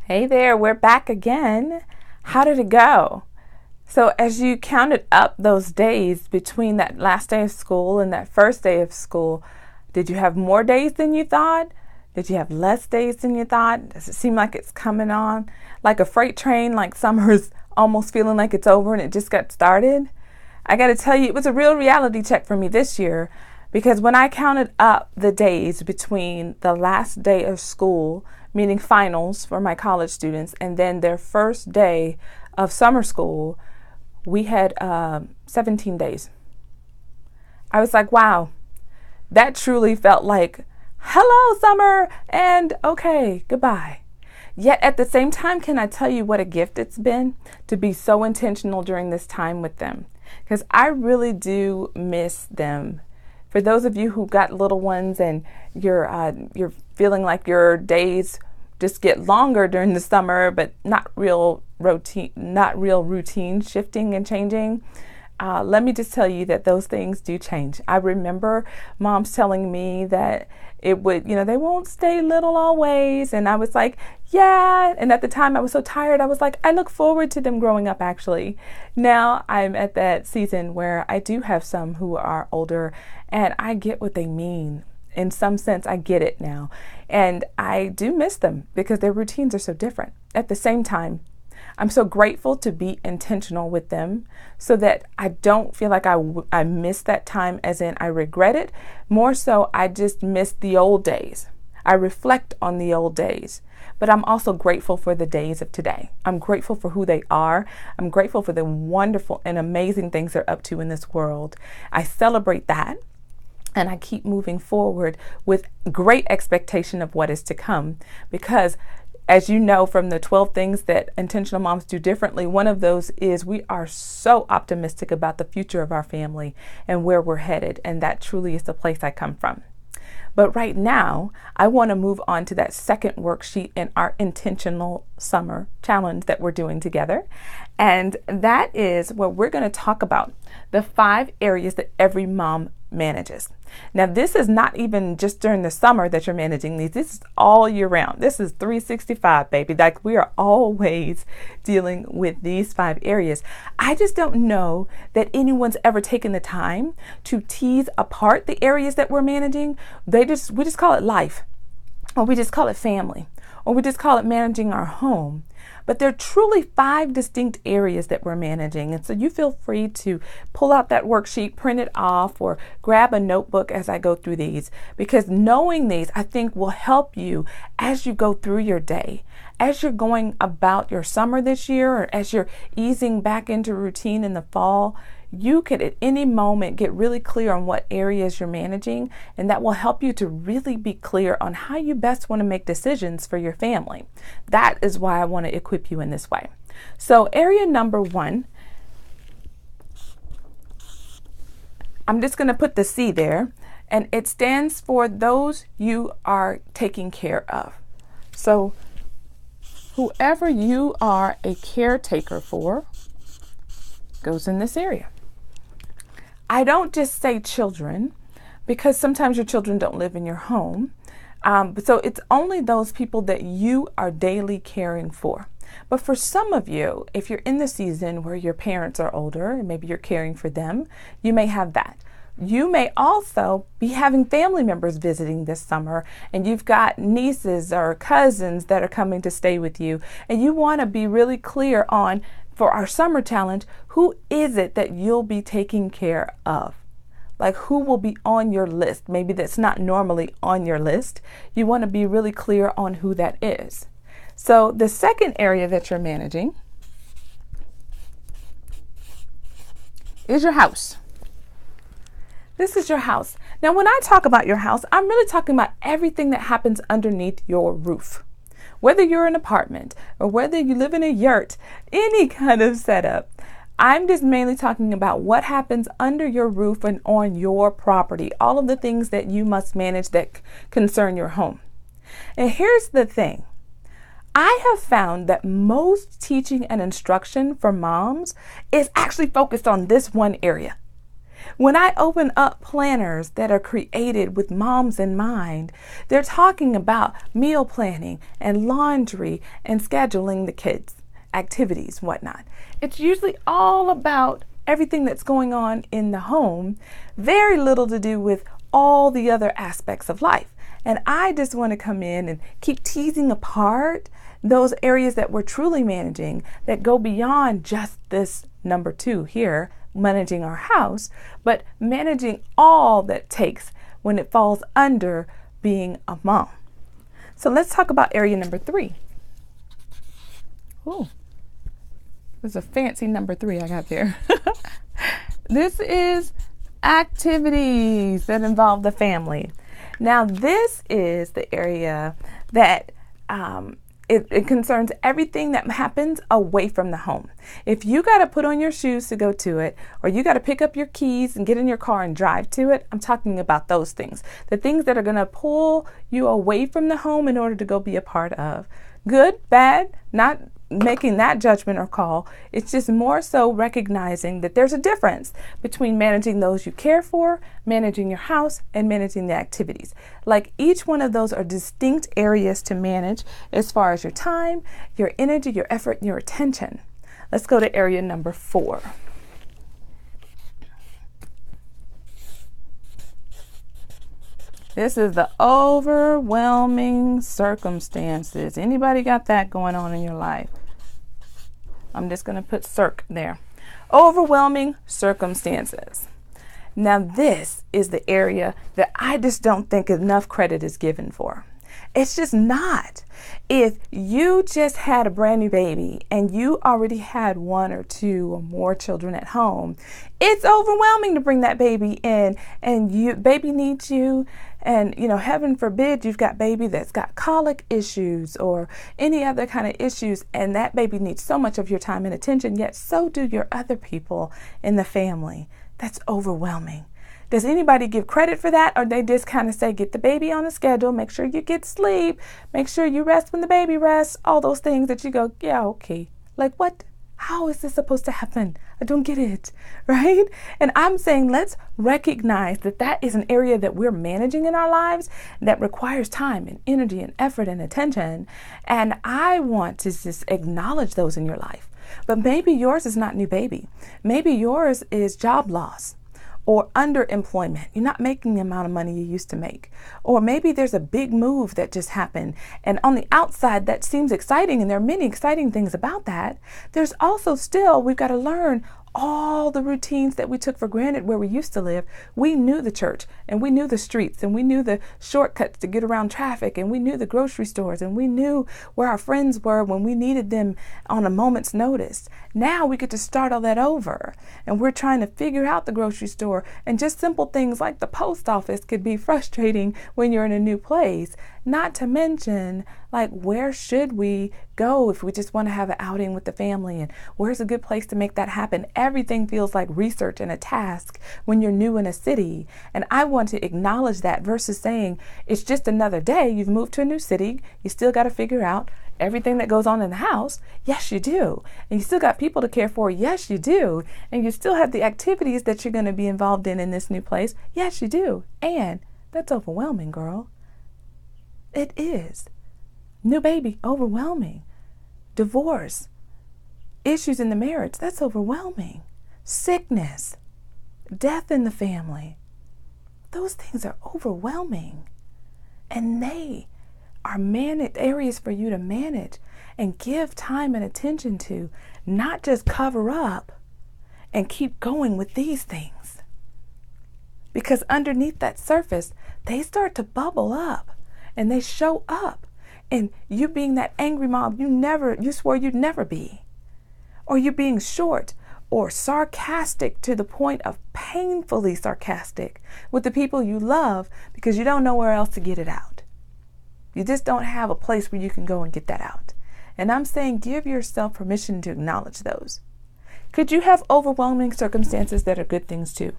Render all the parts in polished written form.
Hey there, we're back again. How did it go? So, as you counted up those days between that last day of school and that first day of school, did you have more days than you thought? Did you have less days than you thought? Does it seem like it's coming on like a freight train, like summer's almost feeling like it's over and it just got started? I got to tell you, it was a real reality check for me this year because when I counted up the days between the last day of school, meaning finals for my college students, and then their first day of summer school, we had 17 days. I was like, wow, that truly felt like, hello, summer, and okay, goodbye. Yet at the same time, can I tell you what a gift it's been to be so intentional during this time with them? Because I really do miss them. For those of you who got little ones and you're feeling like your days just get longer during the summer, but not real routine shifting and changing. Let me just tell you that those things do change. I remember moms telling me that it would, they won't stay little always. And I was like, yeah. And at the time I was so tired. I was like, I look forward to them growing up actually. Now I'm at that season where I do have some who are older and I get what they mean. In some sense, I get it now. And I do miss them because their routines are so different. At the same time, I'm so grateful to be intentional with them so that I don't feel like I miss that time as in I regret it. More so, I just miss the old days. I reflect on the old days, but I'm also grateful for the days of today. I'm grateful for who they are. I'm grateful for the wonderful and amazing things they're up to in this world. I celebrate that. And I keep moving forward with great expectation of what is to come because as you know from the 12 things that intentional moms do differently, one of those is we are so optimistic about the future of our family and where we're headed. And that truly is the place I come from. But right now, I want to move on to that second worksheet in our intentional summer challenge that we're doing together. And that is where we're going to talk about the 5 areas that every mom manages. Now, this is not even just during the summer that you're managing these. This is all year round. This is 365, baby. Like we are always dealing with these 5 areas. I just don't know that anyone's ever taken the time to tease apart the areas that we're managing. We just call it life, or we just call it family, or we just call it managing our home. But there are truly 5 distinct areas that we're managing. And so you feel free to pull out that worksheet, print it off, or grab a notebook as I go through these. Because knowing these, I think, will help you as you go through your day. As you're going about your summer this year, or as you're easing back into routine in the fall, you could at any moment get really clear on what areas you're managing, and that will help you to really be clear on how you best want to make decisions for your family. That is why I want to equip you in this way. So area number 1, I'm just going to put the C there, and it stands for those you are taking care of. So whoever you are a caretaker for goes in this area. I don't just say children because sometimes your children don't live in your home. So it's only those people that you are daily caring for. But for some of you, if you're in the season where your parents are older and maybe you're caring for them, you may have that. You may also be having family members visiting this summer and you've got nieces or cousins that are coming to stay with you and you want to be really clear on, for our summer challenge, who is it that you'll be taking care of? Like who will be on your list? Maybe that's not normally on your list. You want to be really clear on who that is. So the second area that you're managing is your house. This is your house. Now, when I talk about your house, I'm really talking about everything that happens underneath your roof. Whether you're an apartment or whether you live in a yurt, any kind of setup, I'm just mainly talking about what happens under your roof and on your property, all of the things that you must manage that concern your home. And here's the thing. I have found that most teaching and instruction for moms is actually focused on this one area. When I open up planners that are created with moms in mind, they're talking about meal planning and laundry and scheduling the kids' activities, whatnot. It's usually all about everything that's going on in the home, very little to do with all the other aspects of life. And I just want to come in and keep teasing apart those areas that we're truly managing that go beyond just this number 2 here, managing our house, but managing all that takes when it falls under being a mom. So let's talk about area number 3. Ooh, there's a fancy number 3 I got there. This is activities that involve the family. Now, this is the area that it concerns everything that happens away from the home. If you got to put on your shoes to go to it, or you got to pick up your keys and get in your car and drive to it, I'm talking about those things. The things that are going to pull you away from the home in order to go be a part of. Good, bad, not making that judgment or call. It's just more so recognizing that there's a difference between managing those you care for, managing your house, and managing the activities. Like each one of those are distinct areas to manage as far as your time, your energy, your effort, and your attention. Let's go to area number 4. This is the overwhelming circumstances. Anybody got that going on in your life? I'm just going to put circ there. Overwhelming circumstances. Now, this is the area that I just don't think enough credit is given for. It's just not. If you just had a brand new baby and you already had 1 or 2 or more children at home, it's overwhelming to bring that baby in, and baby needs you. And, heaven forbid you've got baby that's got colic issues or any other kind of issues, and that baby needs so much of your time and attention, yet so do your other people in the family. That's overwhelming. Does anybody give credit for that, or they just kind of say, get the baby on a schedule, make sure you get sleep, make sure you rest when the baby rests, all those things that you go, yeah, okay. Like what? How is this supposed to happen? I don't get it, right? And I'm saying let's recognize that that is an area that we're managing in our lives that requires time and energy and effort and attention. And I want to just acknowledge those in your life. But maybe yours is not new baby. Maybe yours is job loss or underemployment. You're not making the amount of money you used to make. Or maybe there's a big move that just happened, and on the outside that seems exciting, and there are many exciting things about that. There's also still, we've got to learn all the routines that we took for granted where we used to live. We knew the church, and we knew the streets, and we knew the shortcuts to get around traffic, and we knew the grocery stores, and we knew where our friends were when we needed them on a moment's notice. Now we get to start all that over, and we're trying to figure out the grocery store, and just simple things like the post office could be frustrating when you're in a new place. Not to mention, like, where should we go if we just want to have an outing with the family, and where's a good place to make that happen? Everything feels like research and a task when you're new in a city. And I want to acknowledge that versus saying it's just another day. You've moved to a new city. You still got to figure out everything that goes on in the house. Yes, you do. And you still got people to care for. Yes, you do. And you still have the activities that you're going to be involved in this new place. Yes, you do. And that's overwhelming, girl. It is. New baby, overwhelming. Divorce, issues in the marriage, that's overwhelming. Sickness, death in the family, those things are overwhelming. And they are areas for you to manage and give time and attention to, not just cover up and keep going with these things. Because underneath that surface, they start to bubble up and they show up. And you being that angry mom you swore you'd never be. Or you being short or sarcastic to the point of painfully sarcastic with the people you love because you don't know where else to get it out. You just don't have a place where you can go and get that out. And I'm saying give yourself permission to acknowledge those. Could you have overwhelming circumstances that are good things too?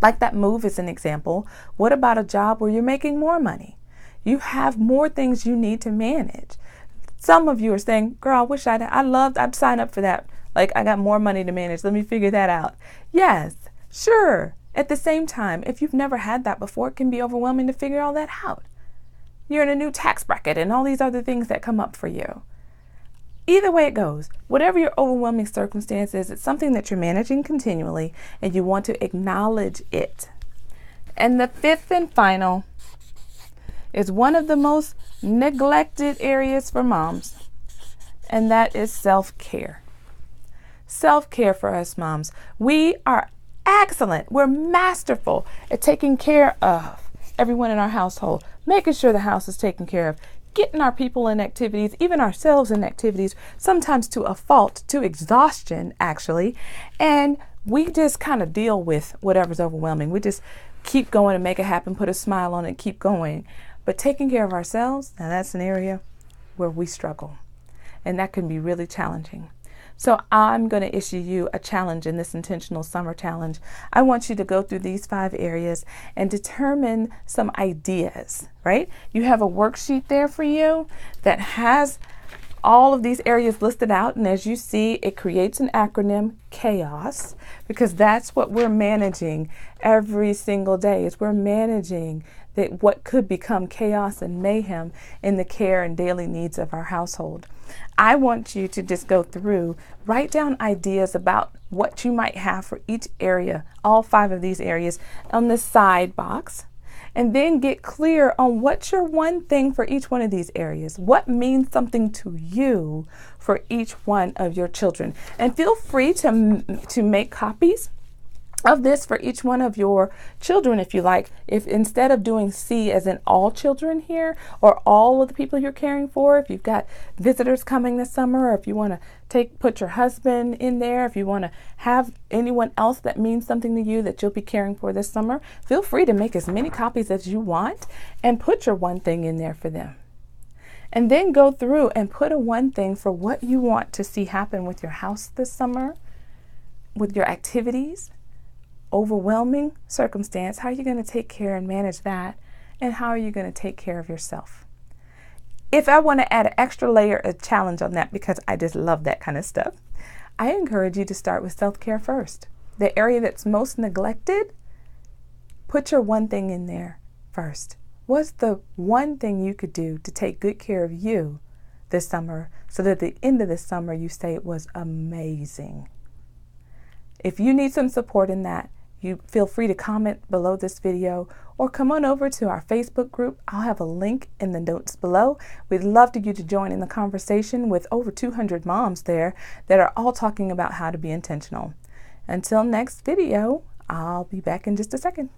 Like that move is an example. What about a job where you're making more money? You have more things you need to manage. Some of you are saying, girl, I wish I'd sign up for that. Like, I got more money to manage. Let me figure that out. Yes, Sure, at the same time, if you've never had that before, it can be overwhelming to figure all that out. You're in a new tax bracket and all these other things that come up for you. Either way it goes, whatever your overwhelming circumstance is, it's something that you're managing continually and you want to acknowledge it. And the fifth and final is one of the most neglected areas for moms, and that is self-care. Self-care for us moms. We are excellent. We're masterful at taking care of everyone in our household, making sure the house is taken care of, getting our people in activities, even ourselves in activities, sometimes to a fault, to exhaustion actually, and we just kind of deal with whatever's overwhelming. We just keep going and make it happen, put a smile on it, keep going. But taking care of ourselves, now that's an area where we struggle, and that can be really challenging. So I'm going to issue you a challenge in this intentional summer challenge. I want you to go through these 5 areas and determine some ideas, right? You have a worksheet there for you that has all of these areas listed out. And as you see, it creates an acronym, CHAOS, because that's what we're managing every single day. Is we're managing what could become chaos and mayhem in the care and daily needs of our household. I want you to just go through, write down ideas about what you might have for each area, all 5 of these areas on this side box, and then get clear on what's your one thing for each one of these areas. What means something to you for each one of your children? And feel free to make copies of this for each one of your children if you like. If instead of doing C as in all children here or all of the people you're caring for, if you've got visitors coming this summer, or if you want to put your husband in there, if you want to have anyone else that means something to you that you'll be caring for this summer, feel free to make as many copies as you want and put your one thing in there for them. And then go through and put a one thing for what you want to see happen with your house this summer, with your activities, overwhelming circumstance. How are you going to take care and manage that? And how are you going to take care of yourself? If I want to add an extra layer of challenge on that, because I just love that kind of stuff, I encourage you to start with self-care first. The area that's most neglected, put your one thing in there first. What's the one thing you could do to take good care of you this summer so that at the end of the summer you say it was amazing? If you need some support in that, you feel free to comment below this video or come on over to our Facebook group. I'll have a link in the notes below. We'd love you to join in the conversation with over 200 moms there that are all talking about how to be intentional. Until next video, I'll be back in just a second.